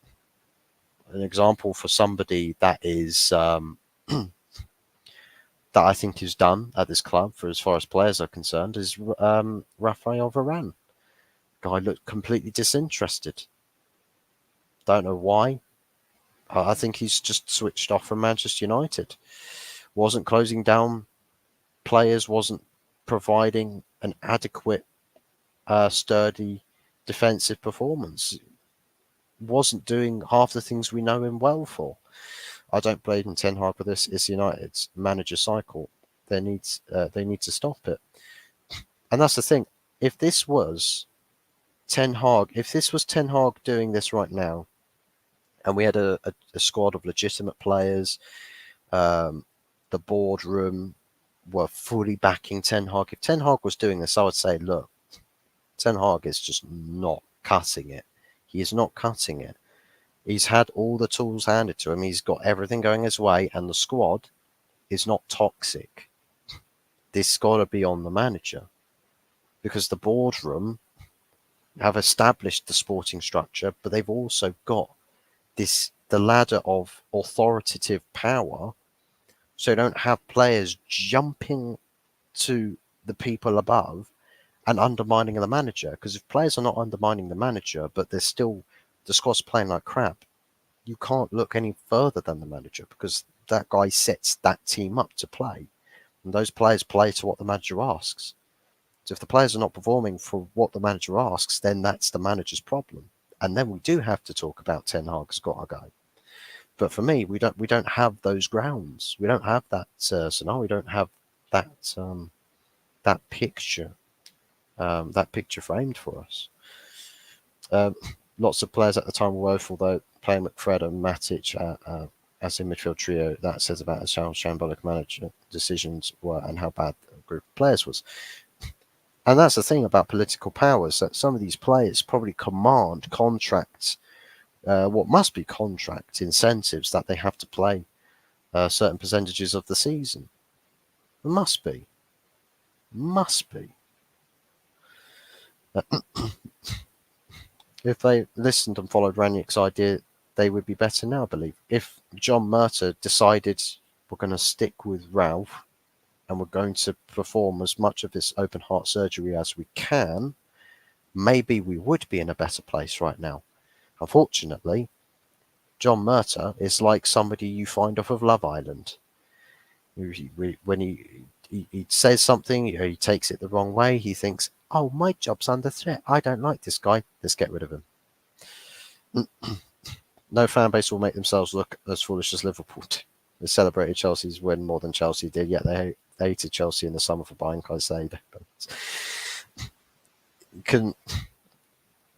[SPEAKER 1] an example for somebody that is that I think is done at this club for as far as players are concerned is Raphael Varane. Guy looked completely disinterested. Don't know why. I think he's just switched off from Manchester United. Wasn't closing down players, wasn't providing an adequate, sturdy defensive performance. Wasn't doing half the things we know him well for. I don't blame Ten Hag for this. It's United's manager cycle. They need to stop it. And that's the thing. If this was Ten Hag doing this right now, and we had a squad of legitimate players, the boardroom were fully backing Ten Hag. If Ten Hag was doing this, I would say, look, Ten Hag is just not cutting it. He is not cutting it. He's had all the tools handed to him. He's got everything going his way, and the squad is not toxic. This got to be on the manager because the boardroom have established the sporting structure, but they've also got the ladder of authoritative power, so you don't have players jumping to the people above and undermining the manager. Because if players are not undermining the manager, but they're still the squad's playing like crap, you can't look any further than the manager because that guy sets that team up to play, and those players play to what the manager asks. So if the players are not performing for what the manager asks, then that's the manager's problem. And then we do have to talk about Ten Hag's got to go. But for me, we don't have those grounds. We don't have that scenario. We don't have that that picture framed for us. Lots of players at the time were woeful, though, playing McFred and Matic as a midfield trio. That says about how shambolic manager decisions were and how bad the group of players was. And that's the thing about political powers, that some of these players probably command contracts, what must be contract incentives that they have to play certain percentages of the season. It must be. Must be. If they listened and followed Ranieri's idea, they would be better now, I believe. If John Murtagh decided we're going to stick with Ralph and we're going to perform as much of this open heart surgery as we can, maybe we would be in a better place right now. Unfortunately, John Murtagh is like somebody you find off of Love Island. When he says something, he takes it the wrong way. He thinks, "Oh, my job's under threat. I don't like this guy. Let's get rid of him." No fan base will make themselves look as foolish as Liverpool did. They celebrated Chelsea's win more than Chelsea did, yet they hated Chelsea in the summer for buying Caicedo.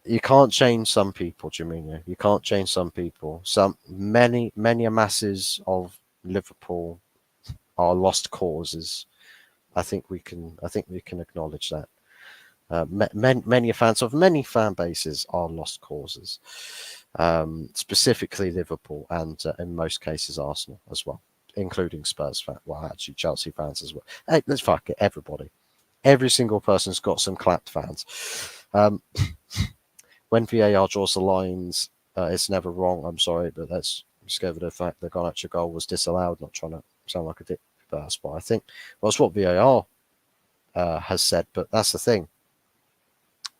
[SPEAKER 1] You can't change some people, Jamino. You can't change some people. Many masses of Liverpool are lost causes. I think we can acknowledge that. Many fans of many fan bases are lost causes, specifically Liverpool and in most cases Arsenal as well, including Spurs fans. Well, actually Chelsea fans as well. Hey, let's fuck it, everybody. Every single person's got some clapped fans. When VAR draws the lines, it's never wrong. I'm sorry, but let's just go over the fact the Garnacho goal was disallowed. Not trying to sound like a dick, but that's what I think. Well, that's what VAR has said, but that's the thing.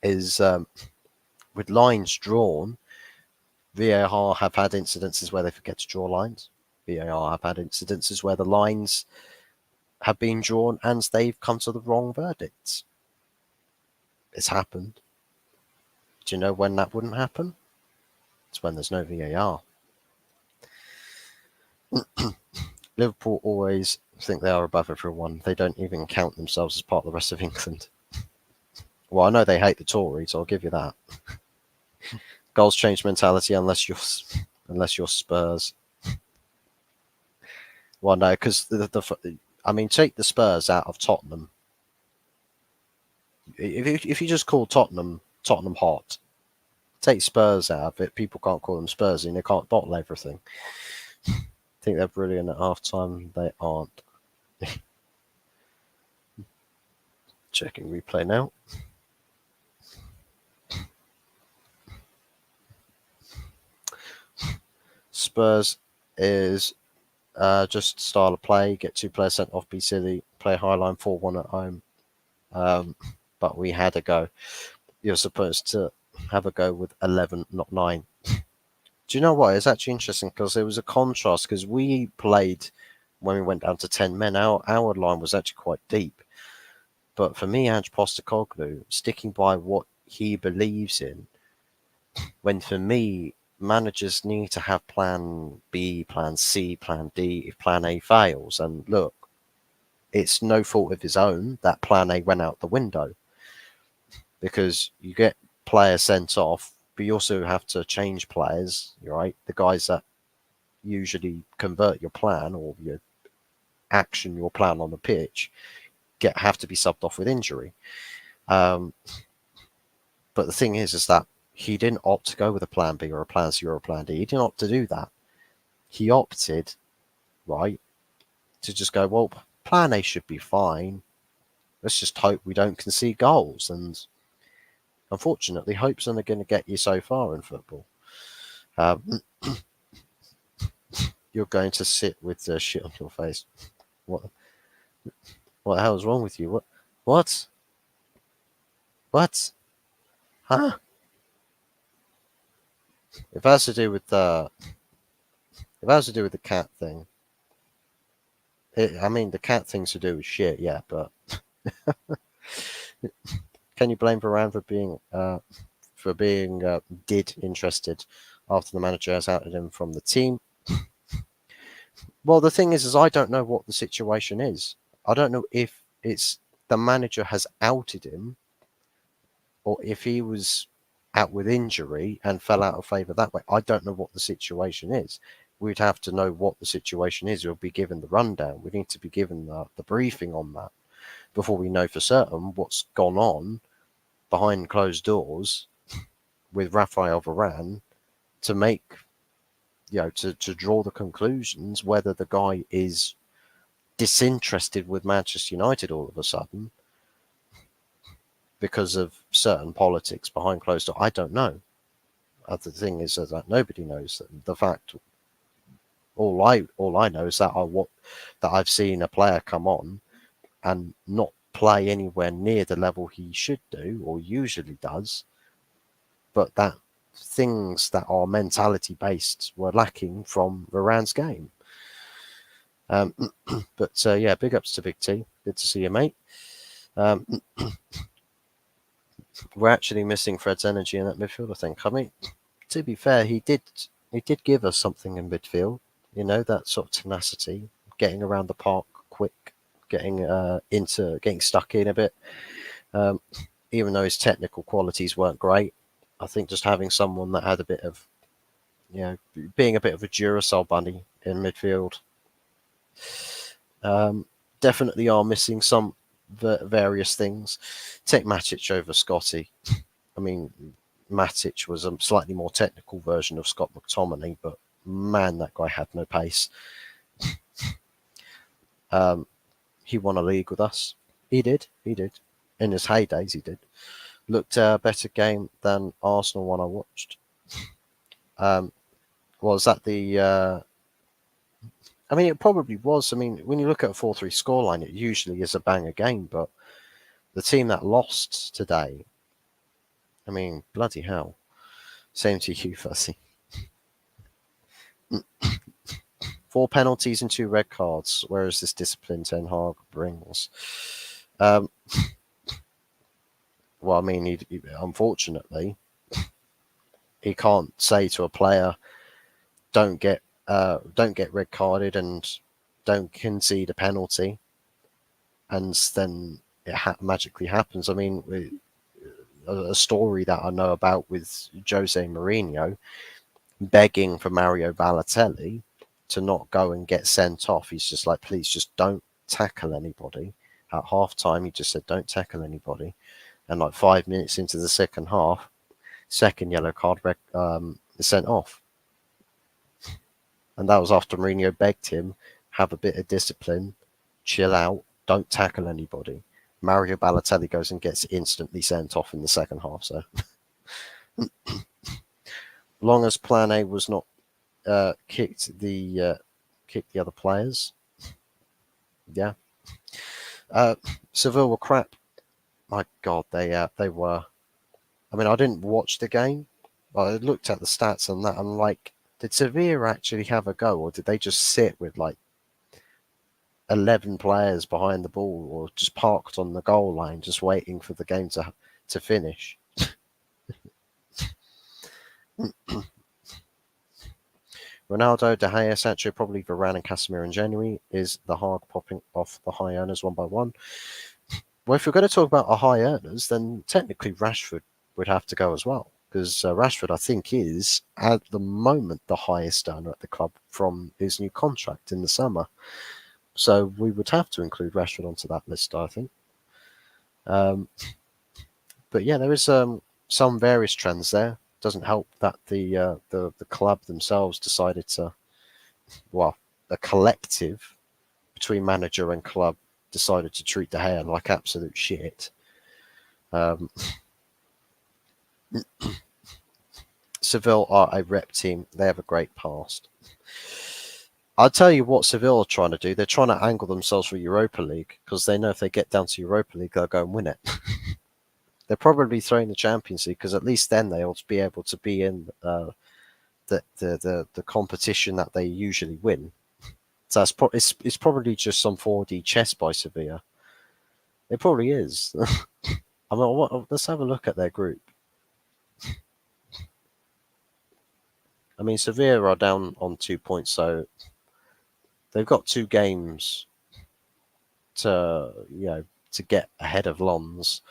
[SPEAKER 1] Is with lines drawn, VAR have had incidences where they forget to draw lines. VAR have had incidences where the lines have been drawn and they've come to the wrong verdicts. It's happened. Do you know when that wouldn't happen? It's when there's no VAR. Liverpool always think they are above everyone. They don't even count themselves as part of the rest of England. Well, I know they hate the Tories, I'll give you that. Goals change mentality unless you're Spurs. Well, no, because take the Spurs out of Tottenham. If you just call Tottenham hot, take Spurs out of it, people can't call them Spurs, and they can't bottle everything. Think they're brilliant at half-time. They aren't. Checking replay now. Spurs is just style of play. Get 2 players sent off, be silly. Play high line 4-1 at home. But we had a go. You're supposed to have a go with 11, not 9. Do you know what? It's actually interesting because there was a contrast because we played when we went down to 10 men. Our line was actually quite deep. But for me, Ange Postecoglou, sticking by what he believes in, when for me, managers need to have plan B, plan C, plan D if plan A fails. And look, it's no fault of his own that plan A went out the window because you get players sent off, but you also have to change players, right? The guys that usually convert your plan or you action your plan on the pitch have to be subbed off with injury. But the thing is that he didn't opt to go with a plan B or a plan C or a plan D. He didn't opt to do that. He opted, right, to just go, well, plan A should be fine. Let's just hope we don't concede goals. And unfortunately, hope's only going to get you so far in football. You're going to sit with the shit on your face. What the hell is wrong with you? What? Huh? If that has to do with the cat thing, the cat thing's to do with shit, yeah, but can you blame Varane for being did interested after the manager has outed him from the team? Well, the thing is I don't know what the situation is. I don't know if it's the manager has outed him or if he was out with injury and fell out of favour that way. I don't know what the situation is. We'd have to know what the situation is. We'll be given the rundown. We need to be given the briefing on that before we know for certain what's gone on behind closed doors with Raphael Varane to make, to draw the conclusions whether the guy is disinterested with Manchester United all of a sudden because of certain politics behind closed door. I don't know. The thing is that nobody knows. The fact, all I know is that I've seen a player come on and not play anywhere near the level he should do or usually does, but that things that are mentality based were lacking from Varane's game. But yeah, big ups to Big T. Good to see you, mate. We're actually missing Fred's energy in that midfield, I think. I mean, to be fair, he did give us something in midfield. You know, that sort of tenacity, getting around the park quick, getting getting stuck in a bit. Even though his technical qualities weren't great, I think just having someone that had a bit of, being a bit of a Duracell bunny in midfield. Definitely are missing some various things. Take Matic over Scotty. I mean, Matic was a slightly more technical version of Scott McTominay, but man, that guy had no pace. He won a league with us. He did. In his heydays, he did. Looked a better game than Arsenal one I watched. Was that the... I mean, it probably was. I mean, when you look at a 4-3 scoreline, it usually is a banger game, but the team that lost today, I mean, bloody hell. Same to you, Fussy. 4 penalties and 2 red cards. Where is this discipline Ten Hag brings? Well, I mean, unfortunately, he can't say to a player, don't get red carded and don't concede a penalty, and then it magically happens. I mean, a story that I know about with Jose Mourinho begging for Mario Balotelli to not go and get sent off. He's just like, please, just don't tackle anybody. At half time, he just said, don't tackle anybody. And like 5 minutes into the second half, second yellow card sent off. And that was after Mourinho begged him, have a bit of discipline, chill out, don't tackle anybody. Mario Balotelli goes and gets instantly sent off in the second half. So, long as Plan A was not kicked the other players, yeah. Seville were crap. My God, they were. I mean, I didn't watch the game, but I looked at the stats and that. I'm like, did Sevilla actually have a go, or did they just sit with like 11 players behind the ball, or just parked on the goal line, just waiting for the game to finish? Ronaldo, De Gea, Sancho, probably Varane and Casemiro in January. Is the Hague popping off the high earners one by one? Well, if you're going to talk about our high earners, then technically Rashford would have to go as well, because Rashford, I think, is at the moment the highest earner at the club from his new contract in the summer. So we would have to include Rashford onto that list, I think. But yeah, there is some various trends there. Doesn't help that the club themselves decided to, well, a collective between manager and club decided to treat De Gea like absolute shit. Seville are a rep team. They have a great past. I'll tell you what Seville are trying to do. They're trying to angle themselves for Europa League because they know if they get down to Europa League, they'll go and win it. They're probably throwing the Champions League because at least then they'll be able to be in the competition that they usually win. So it's probably just some 4D chess by Sevilla. It probably is. I mean, let's have a look at their group. I mean, Sevilla are down on 2 points, so they've got 2 games to get ahead of Lens.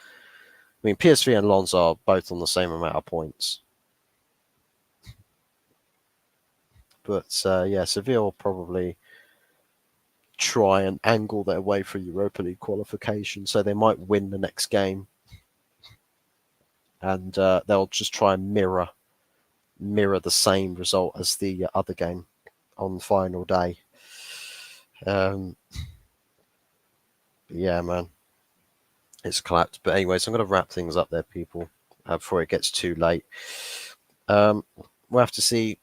[SPEAKER 1] I mean, PSV and Lens are both on the same amount of points. But yeah, Seville will probably try and angle their way for Europa League qualification, so they might win the next game, and they'll just try and mirror the same result as the other game on the final day. Yeah, man. It's collapsed. But anyways, I'm going to wrap things up there, people, before it gets too late. Um, we'll have to see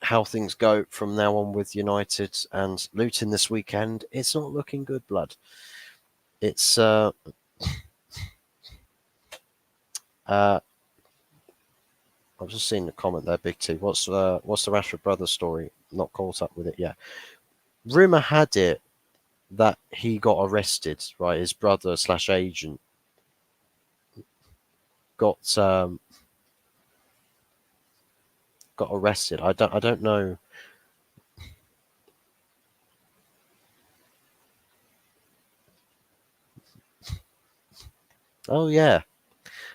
[SPEAKER 1] how things go from now on with United and Luton this weekend. It's not looking good, blood. It's I've just seen the comment there, Big T. What's the Rashford brother story? Not caught up with it yet. Rumor had it that he got arrested. Right, his brother slash agent got got arrested. I don't know. Oh yeah,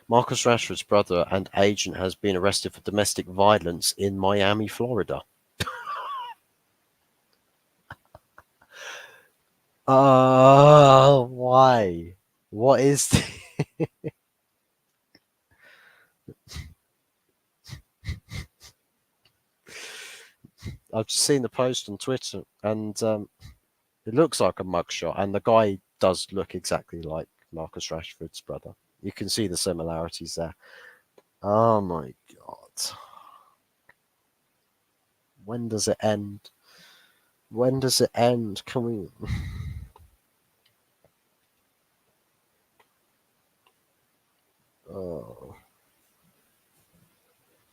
[SPEAKER 1] Marcus Rashford's brother and agent has been arrested for domestic violence in Miami, Florida. Oh, why? What is? I've just seen the post on Twitter, and it looks like a mugshot, and the guy does look exactly like Marcus Rashford's brother. You can see the similarities there. Oh my god! When does it end? When does it end? Can we? Oh,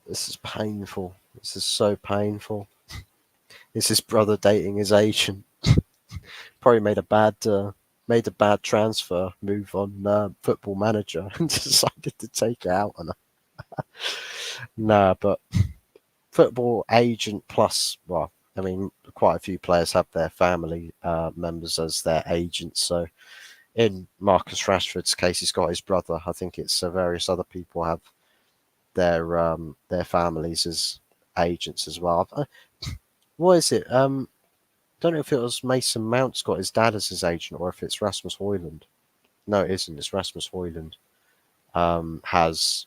[SPEAKER 1] this is painful. This is so painful. Is his brother dating his agent? Probably made a bad transfer move on Football Manager and decided to take it out on her. Nah, but football agent plus, well, I mean, quite a few players have their family members as their agents. So in Marcus Rashford's case, he's got his brother. I think it's various other people have their families as agents as well. What is it? Don't know if it was Mason Mount's got his dad as his agent or if it's Rasmus Højlund. No, it isn't. It's Rasmus Højlund. Has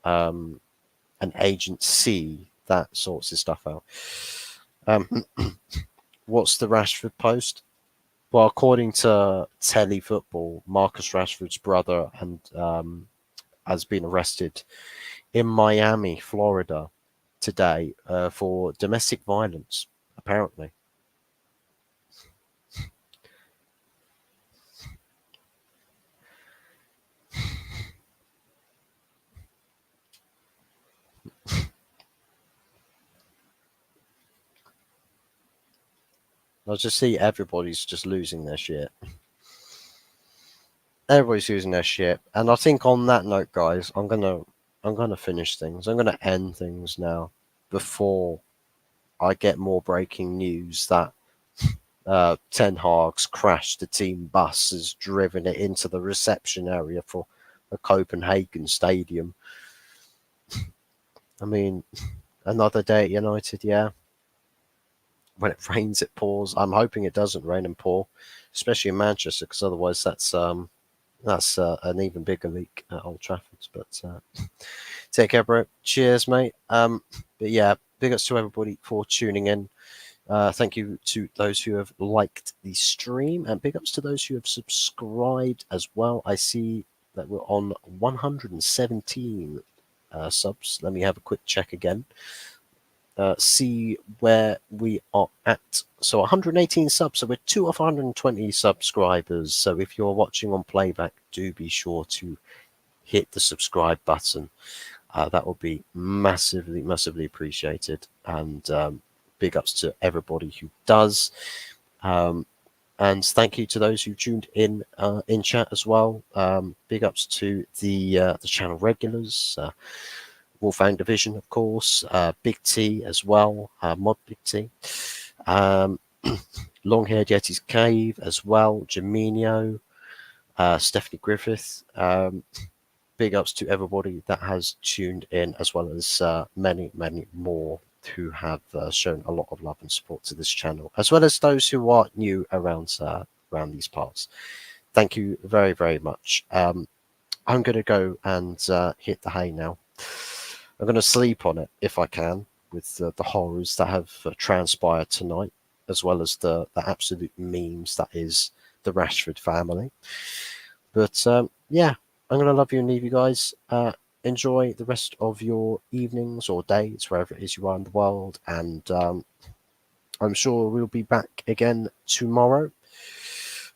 [SPEAKER 1] um, an agency that sorts his stuff out. Um, what's the Rashford post? Well, according to Telly Football, Marcus Rashford's brother and has been arrested in Miami, Florida, today for domestic violence. Apparently, I just see everybody's just losing their shit. Everybody's losing their shit, and I think on that note, guys, I'm gonna finish things. I'm gonna end things now before I get more breaking news that Ten Hag's crashed the team bus, has driven it into the reception area for the Copenhagen stadium. I mean, another day at United, yeah. When it rains, it pours. I'm hoping it doesn't rain and pour, especially in Manchester, because otherwise that's an even bigger leak at Old Trafford. But take care, bro. Cheers, mate. But yeah, big ups to everybody for tuning in. Thank you to those who have liked the stream, and big ups to those who have subscribed as well. I see that we're on 117 subs. Let me have a quick check again. See where we are at. So 118 subs. So we're 2 of 120 subscribers. So if you're watching on playback, do be sure to hit the subscribe button. That will be massively, massively appreciated. And big ups to everybody who does. And thank you to those who tuned in chat as well. Big ups to the channel regulars. Wolfgang Division, of course, Big T as well, Mod Big T, Long Haired Yeti's Cave as well, Jaminio, Stephanie Griffith. Big ups to everybody that has tuned in, as well as many, many more who have shown a lot of love and support to this channel, as well as those who are new around these parts. Thank you very, very much. I'm going to go and hit the hay now. I'm going to sleep on it if I can, with the horrors that have transpired tonight, as well as the absolute memes that is the Rashford family. But yeah, I'm going to love you and leave you guys. Enjoy the rest of your evenings or days, wherever it is you are in the world. And I'm sure we'll be back again tomorrow.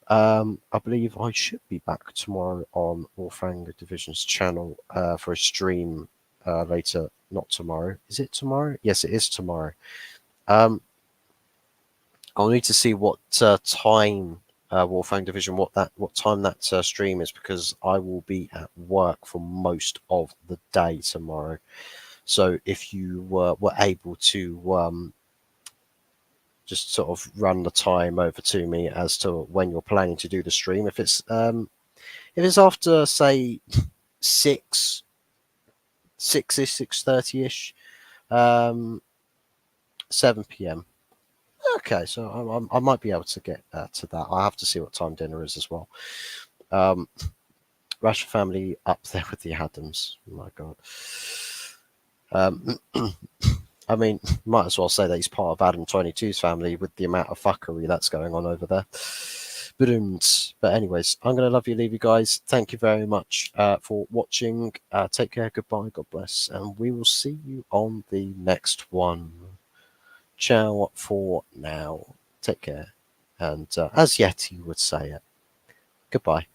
[SPEAKER 1] I believe I should be back tomorrow on Warfang Division's channel for a stream later. Not tomorrow. Is it tomorrow? Yes, it is tomorrow. I'll need to see what time Warfang Division, what time that stream is, because I will be at work for most of the day tomorrow. So if you were able to just sort of run the time over to me as to when you're planning to do the stream, if it's after say 6ish, 6:30ish, 7 p.m. Okay, so I might be able to get to that. I have to see what time dinner is as well. Russian family up there with the Adams. Oh my God. I mean, might as well say that he's part of Adam 22's family with the amount of fuckery that's going on over there. But anyways, I'm going to love you, leave you guys. Thank you very much for watching. Take care, goodbye, God bless, and we will see you on the next one. Ciao for now. Take care. And as Yeti would say it, goodbye.